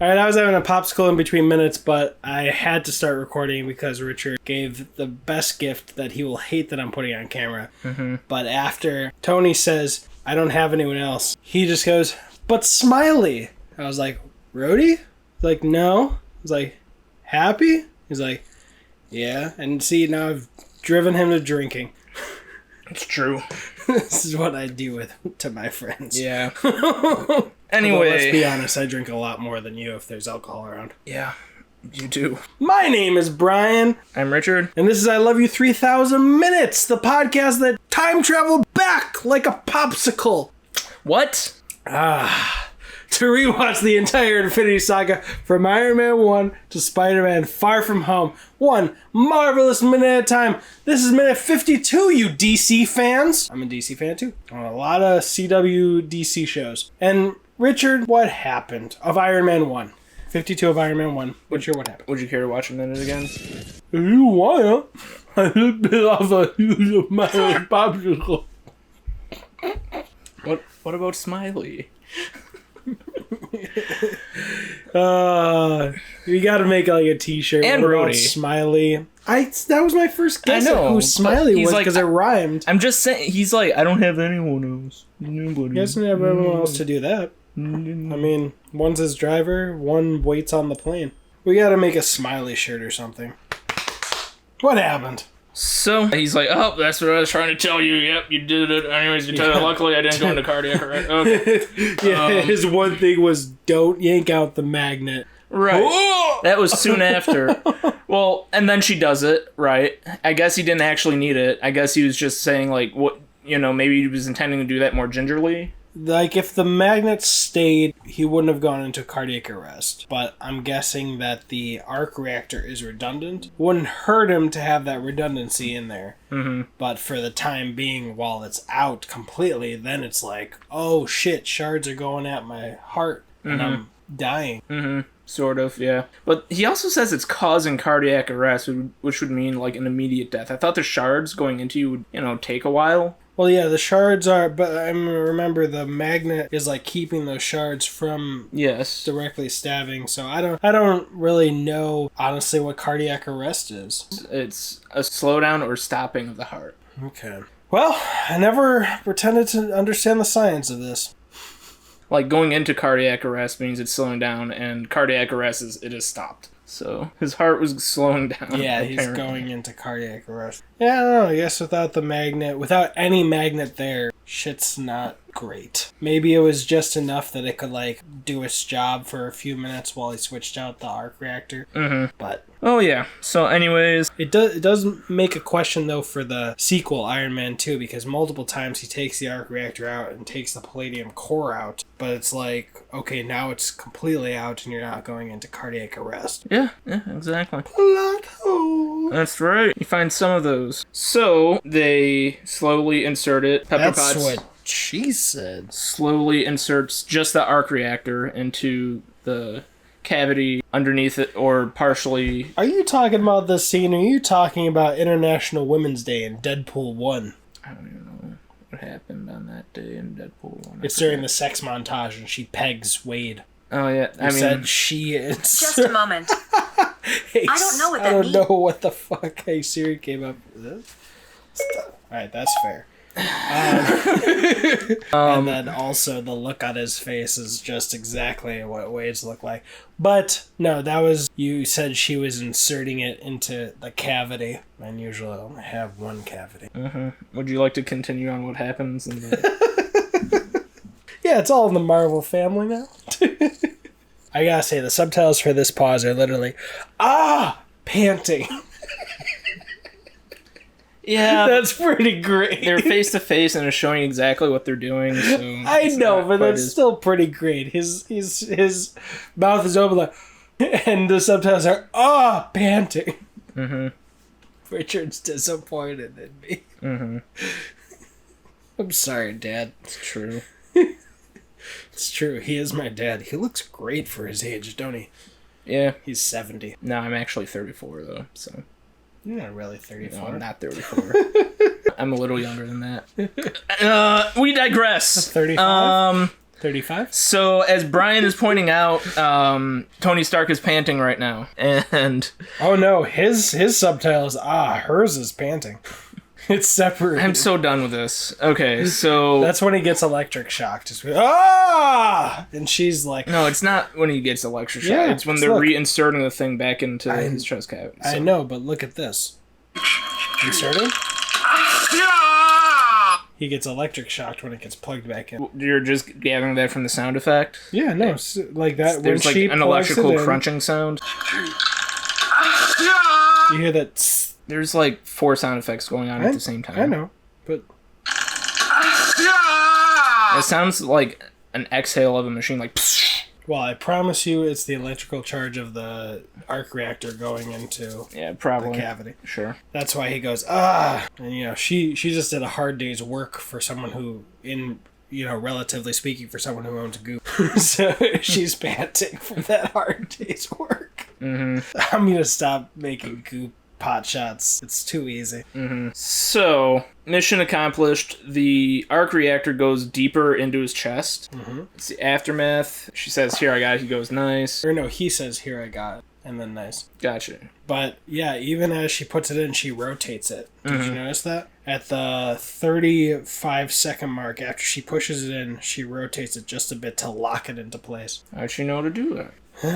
All right, I was having a popsicle in between minutes, but I had to start recording because Richard gave the best gift that he will hate that I'm putting on camera. Mm-hmm. But after Tony says, I don't have anyone else, he just goes, but Smiley. I was like, Rhodey? He's like, no. I was like, Happy? He's like, yeah. And see, now I've driven him to drinking. It's true. This is what I do to my friends. Yeah. Anyway. Anyway. Let's be honest, I drink a lot more than you if there's alcohol around. Yeah, you do. My name is Brian. I'm Richard. And this is I Love You 3000 Minutes, the podcast that time traveled back like a popsicle. What? To rewatch the entire Infinity Saga from Iron Man 1 to Spider-Man Far From Home. One marvelous minute at a time. This is minute 52, you DC fans. I'm a DC fan too. On a lot of CW DC shows. And Richard, what happened of Iron Man 1? 52 of Iron Man 1. What happened? Would you care to watch a minute again? If you want to, I just bit off a huge amount of popsicle. What about Smiley? You gotta make like a t-shirt and about Rhodey. Smiley. That was my first guess I know, of who Smiley was because it rhymed. I'm just saying, he's like, I don't have anyone else. Nobody. He doesn't have everyone else to do that. I mean, one's his driver, one waits on the plane. We gotta make a Smiley shirt or something. What happened? So he's like, oh, that's what I was trying to tell you. Yep, you did it. Anyways, you told it. Luckily, I didn't go into cardiac arrest. Okay. Yeah, his one thing was don't yank out the magnet. Right. That was soon after. Well, and then she does it, right? I guess he didn't actually need it. I guess he was just saying, like, what, maybe he was intending to do that more gingerly. Like, if the magnet stayed, he wouldn't have gone into cardiac arrest. But I'm guessing that the arc reactor is redundant. Wouldn't hurt him to have that redundancy in there. Mm-hmm. But for the time being, while it's out completely, then it's like, oh shit, shards are going at my heart, and I'm dying. Mm-hmm. Sort of, yeah. But he also says it's causing cardiac arrest, which would mean, like, an immediate death. I thought the shards going into you would, take a while. Well, yeah, the shards are, but I remember the magnet is like keeping those shards from directly stabbing. So I don't really know honestly what cardiac arrest is. It's a slowdown or stopping of the heart. Okay. Well, I never pretended to understand the science of this. Like, going into cardiac arrest means it's slowing down, and cardiac arrest it is stopped. So his heart was slowing down. Yeah, apparently. He's going into cardiac arrest. Yeah, I don't know. I guess without any magnet there, shit's not great. Maybe it was just enough that it could, like, do its job for a few minutes while he switched out the arc reactor. Mm-hmm. But... Oh, yeah. So, anyways... It does make a question, though, for the sequel, Iron Man 2, because multiple times he takes the arc reactor out and takes the palladium core out, but it's like, okay, now it's completely out and you're not going into cardiac arrest. Yeah, exactly. Plot hole. That's right. You find some of those. So, they slowly insert it. Pepper That's Potts what she said. slowly inserts just the arc reactor into the cavity underneath it, or partially. Are you talking about this scene, or are you talking about International Women's Day in Deadpool 1? I don't even know what happened on that day in Deadpool 1. It's during the sex montage, and she pegs Wade. Oh, yeah. You said she is. Just a moment. Hey, I don't know what that I don't means. know what the fuck. Hey, Siri came up with this. Alright, that's fair. And then also the look on his face is just exactly what Wade's look like. But no, that was, you said she was inserting it into the cavity, and usually I only have one cavity. Would you like to continue on what happens in the... Yeah, it's all in the Marvel family now. I gotta say, the subtitles for this pause are literally, panting. Yeah, That's pretty great. they're face to face and it's showing exactly what they're doing. So I know, but that's still pretty great. His mouth is open, like, and the subtitles are panting. Mm-hmm. Richard's disappointed in me. Mm-hmm. I'm sorry, Dad. It's true. It's true. He is my dad. He looks great for his age, don't he? Yeah. He's 70. No, I'm actually 34 though. So. You're not really 34. No, I'm not 34. I'm a little younger than that. We digress. 35? 35? So, as Brian is pointing out, Tony Stark is panting right now. And... Oh, no. His subtitle is, hers is panting. It's separate. I'm so done with this. Okay, so... That's when he gets electric shocked. Just, ah! And she's like... No, it's not when he gets electric shocked. Yeah, it's when they're reinserting the thing back into his chest cavity. So. I know, but look at this. Inserted? He gets electric shocked when it gets plugged back in. You're just gathering that from the sound effect? Yeah, no, like that. There's when like she an electrical crunching sound. You hear that... Tss. There's like 4 sound effects going on at the same time. I know, but... It sounds like an exhale of a machine, like... Well, I promise you it's the electrical charge of the arc reactor going into probably the cavity. Sure. That's why he goes, ah! And, she just did a hard day's work for someone who, relatively speaking, for someone who owns Goop. So she's panting from that hard day's work. Mm-hmm. I'm going to stop making Goop pot shots. It's too easy. Mm-hmm. So, mission accomplished. The arc reactor goes deeper into his chest. Mm-hmm. It's the aftermath. She says, here I got it. He goes, nice. Or no, he says, here I got it. And then nice. Gotcha. But yeah, even as she puts it in, she rotates it. Did you notice that? At the 35-second mark, after she pushes it in, she rotates it just a bit to lock it into place. How'd she know to do that? I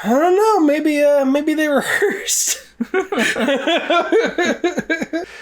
don't know. Maybe they rehearsed.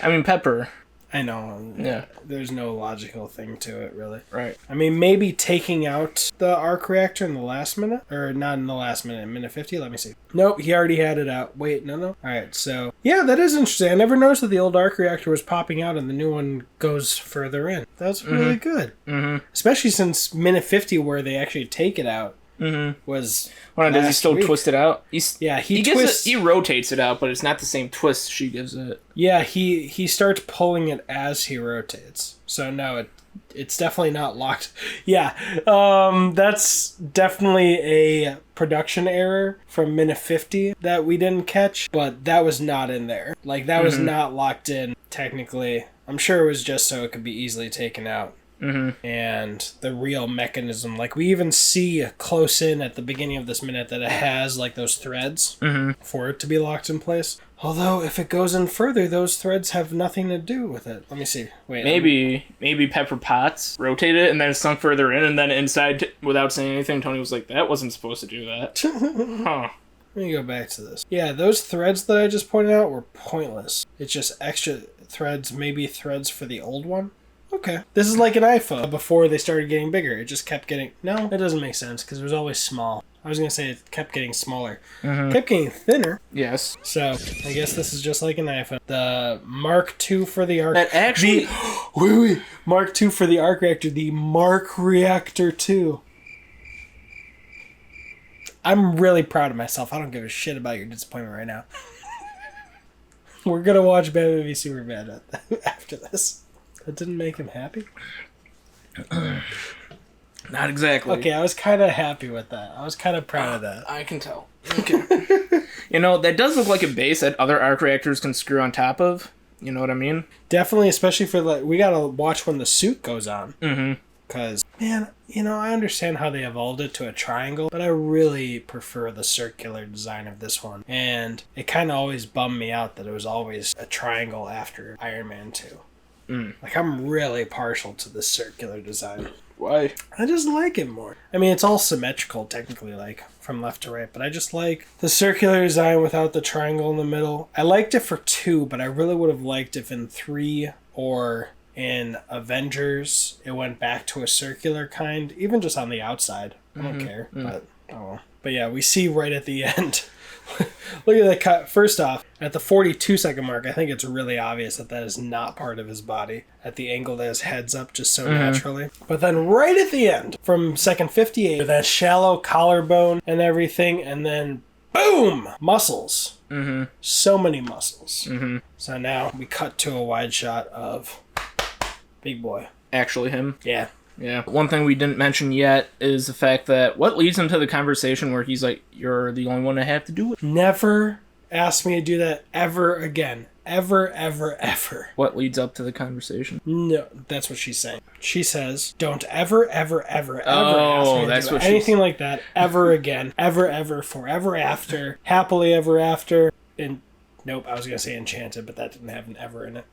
I mean, Pepper. I know. Yeah. There's no logical thing to it, really. Right. I mean, maybe taking out the arc reactor in the last minute? Or not in the last minute, minute 50? Let me see. Nope, he already had it out. Wait, no. Alright, so... Yeah, that is interesting. I never noticed that the old arc reactor was popping out and the new one goes further in. That's really good. Mm-hmm. Especially since minute 50, where they actually take it out, was... Well, does he still twist it out? He twists... He rotates it out, but it's not the same twist she gives it. Yeah, he starts pulling it as he rotates. So no, it's definitely not locked. Yeah, that's definitely a production error from minute 50 that we didn't catch, but that was not in there. Like, that was not locked in, technically. I'm sure it was just so it could be easily taken out. Mm-hmm. And the real mechanism, like, we even see close in at the beginning of this minute that it has like those threads for it to be locked in place. Although if it goes in further, those threads have nothing to do with it. Let me see. Wait. Maybe Pepper Potts rotated it and then sunk further in, and then inside, without saying anything, Tony was like, "That wasn't supposed to do that." Huh. Let me go back to this. Yeah, those threads that I just pointed out were pointless. It's just extra threads, maybe threads for the old one. Okay. This is like an iPhone. Before they started getting bigger, it just kept getting... No, it doesn't make sense, because it was always small. I was going to say it kept getting smaller. It kept getting thinner. Yes. So, I guess this is just like an iPhone. The Mark II for the arc... That actually... Wait. Mark II for the arc reactor. The Mark Reactor 2. I'm really proud of myself. I don't give a shit about your disappointment right now. We're going to watch Batman v Superman after this. That didn't make him happy? Not exactly. Okay, I was kind of happy with that. I was kind of proud of that. I can tell. Okay. That does look like a base that other arc reactors can screw on top of. You know what I mean? Definitely, especially for, like, we gotta watch when the suit goes on. Mm-hmm. Because, man, I understand how they evolved it to a triangle, but I really prefer the circular design of this one. And it kind of always bummed me out that it was always a triangle after Iron Man 2. Like, I'm really partial to the circular design. Why? I just like it more. I mean, it's all symmetrical, technically, like, from left to right, but I just like the circular design without the triangle in the middle. I liked it for 2, but I really would have liked if in 3 or in Avengers it went back to a circular kind, even just on the outside. I don't care, but oh well. But yeah, we see right at the end... Look at that cut. First off, at the 42-second mark, I think it's really obvious that is not part of his body at the angle that his head's up just so naturally. But then right at the end, from second 58, with that shallow collarbone and everything, and then boom! Muscles. So many muscles. So now we cut to a wide shot of Big Boy. Actually him? Yeah. Yeah. One thing we didn't mention yet is the fact that what leads him to the conversation where he's like, "You're the only one I have to do it." Never ask me to do that ever again. ever, ever, ever. What leads up to the conversation? No, that's what she's saying. She says, don't ever, ever, ever, ever Oh, ask me that's to do what anything like that ever again. Ever, ever, forever after, happily ever after. And nope, I was going to say enchanted, but that didn't have an ever in it.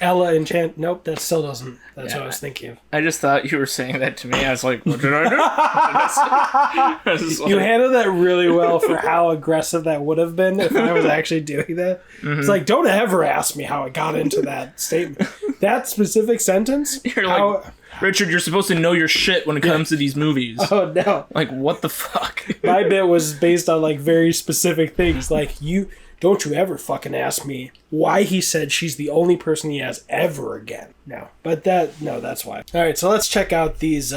Ella enchant. Nope, that still doesn't. That's what I was thinking of. I just thought you were saying that to me. I was like, what did I do? I was like, You handled that really well for how aggressive that would have been if I was actually doing that. Mm-hmm. It's like, don't ever ask me how I got into that statement. That specific sentence? You're like, Richard, you're supposed to know your shit when it comes to these movies. Oh, no. Like, what the fuck? My bit was based on, like, very specific things. Like, don't you ever fucking ask me why he said she's the only person he has ever again. No. But that's why. Alright, so let's check out these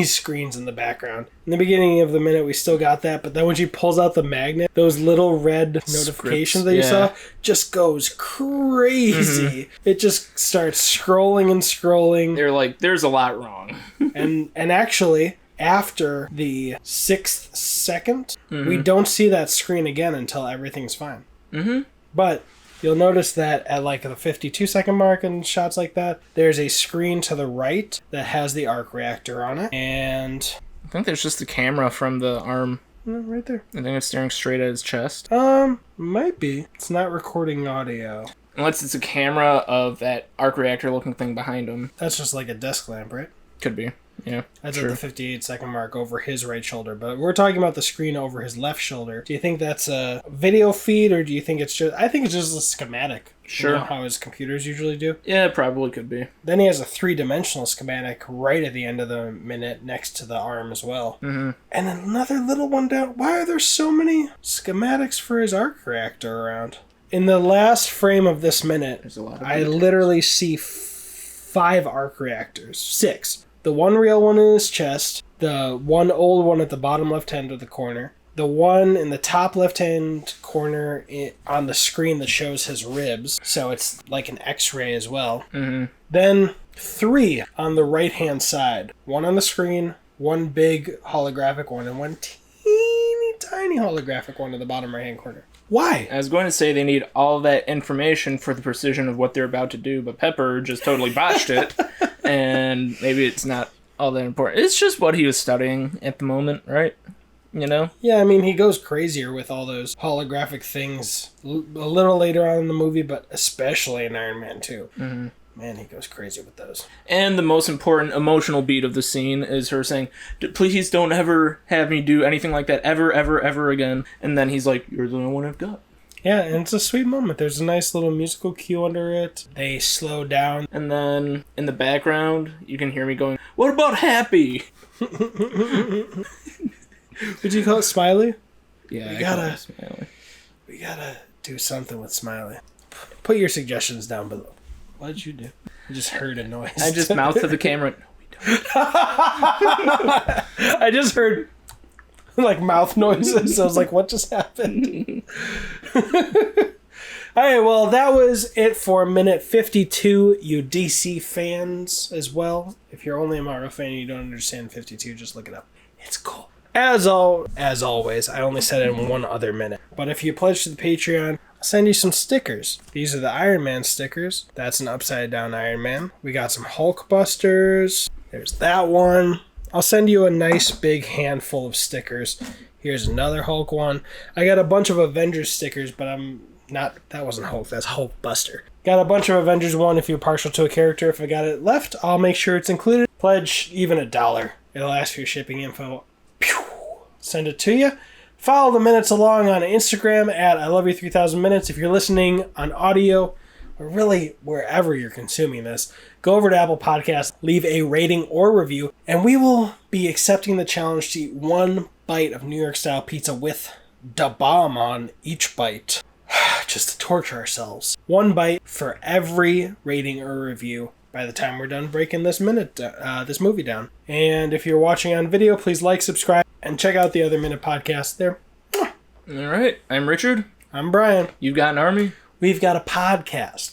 screens in the background. In the beginning of the minute, we still got that, but then when she pulls out the magnet, those little red notifications that you saw just goes crazy. Mm-hmm. It just starts scrolling and scrolling. They're like, there's a lot wrong. and actually, after the 6th second, we don't see that screen again until everything's fine. Mm-hmm. But you'll notice that at like the 52-second mark and shots like that, there's a screen to the right that has the arc reactor on it. And I think there's just the camera from the arm. Right there. I think it's staring straight at his chest. Might be. It's not recording audio. Unless it's a camera of that arc reactor looking thing behind him. That's just like a desk lamp, right? Could be. Yeah. That's at the 58-second mark over his right shoulder. But we're talking about the screen over his left shoulder. Do you think that's a video feed, or do you think it's just... I think it's just a schematic. Sure. You know how his computers usually do? Yeah, it probably could be. Then he has a 3-dimensional schematic right at the end of the minute next to the arm as well. Mm-hmm. And another little one down. Why are there so many schematics for his arc reactor around? In the last frame of this minute, I literally see 5 arc reactors. 6. The one real one in his chest, the one old one at the bottom left-hand of the corner, the one in the top left-hand corner on the screen that shows his ribs, so it's like an X-ray as well. Mm-hmm. Then 3 on the right-hand side. One on the screen, one big holographic one, and one teeny tiny holographic one in the bottom right-hand corner. Why? I was going to say they need all that information for the precision of what they're about to do, but Pepper just totally botched it, and maybe it's not all that important. It's just what he was studying at the moment, right? You know? Yeah, I mean, he goes crazier with all those holographic things a little later on in the movie, but especially in Iron Man 2. Mm-hmm. Man, he goes crazy with those. And the most important emotional beat of the scene is her saying, please don't ever have me do anything like that ever, ever, ever again. And then he's like, you're the only one I've got. Yeah, and it's a sweet moment. There's a nice little musical cue under it. They slow down. And then in the background, you can hear me going, what about Happy? Would you call it Smiley? Yeah, we gotta do something with Smiley. Put your suggestions down below. What did you do? I just heard a noise. I just mouthed to the camera. No, we don't. I just heard like mouth noises. I was like, what just happened? Alright, well, that was it for minute 52, you DC fans as well. If you're only a Marvel fan and you don't understand 52, just look it up. It's cool. As always, I only said it in one other minute. But if you pledge to the Patreon, I'll send you some stickers. These are the Iron Man stickers. That's an upside down Iron Man. We got some Hulk Busters. There's that one. I'll send you a nice big handful of stickers. Here's another Hulk one. I got a bunch of Avengers stickers, but that wasn't Hulk, that's Hulk Buster. Got a bunch of Avengers one if you're partial to a character. If I got it left, I'll make sure it's included. Pledge even $1. It'll ask for your shipping info. Send it to you. Follow the minutes along on Instagram at I Love You 3000 Minutes. If you're listening on audio, or really wherever you're consuming this, go over to Apple Podcasts, leave a rating or review, and we will be accepting the challenge to eat 1 bite of New York style pizza with da bomb on each bite. Just to torture ourselves. 1 bite for every rating or review by the time we're done breaking this movie down. And if you're watching on video, please like, subscribe, and check out the other Minute podcast there. All right. I'm Richard. I'm Brian. You've got an army. We've got a podcast.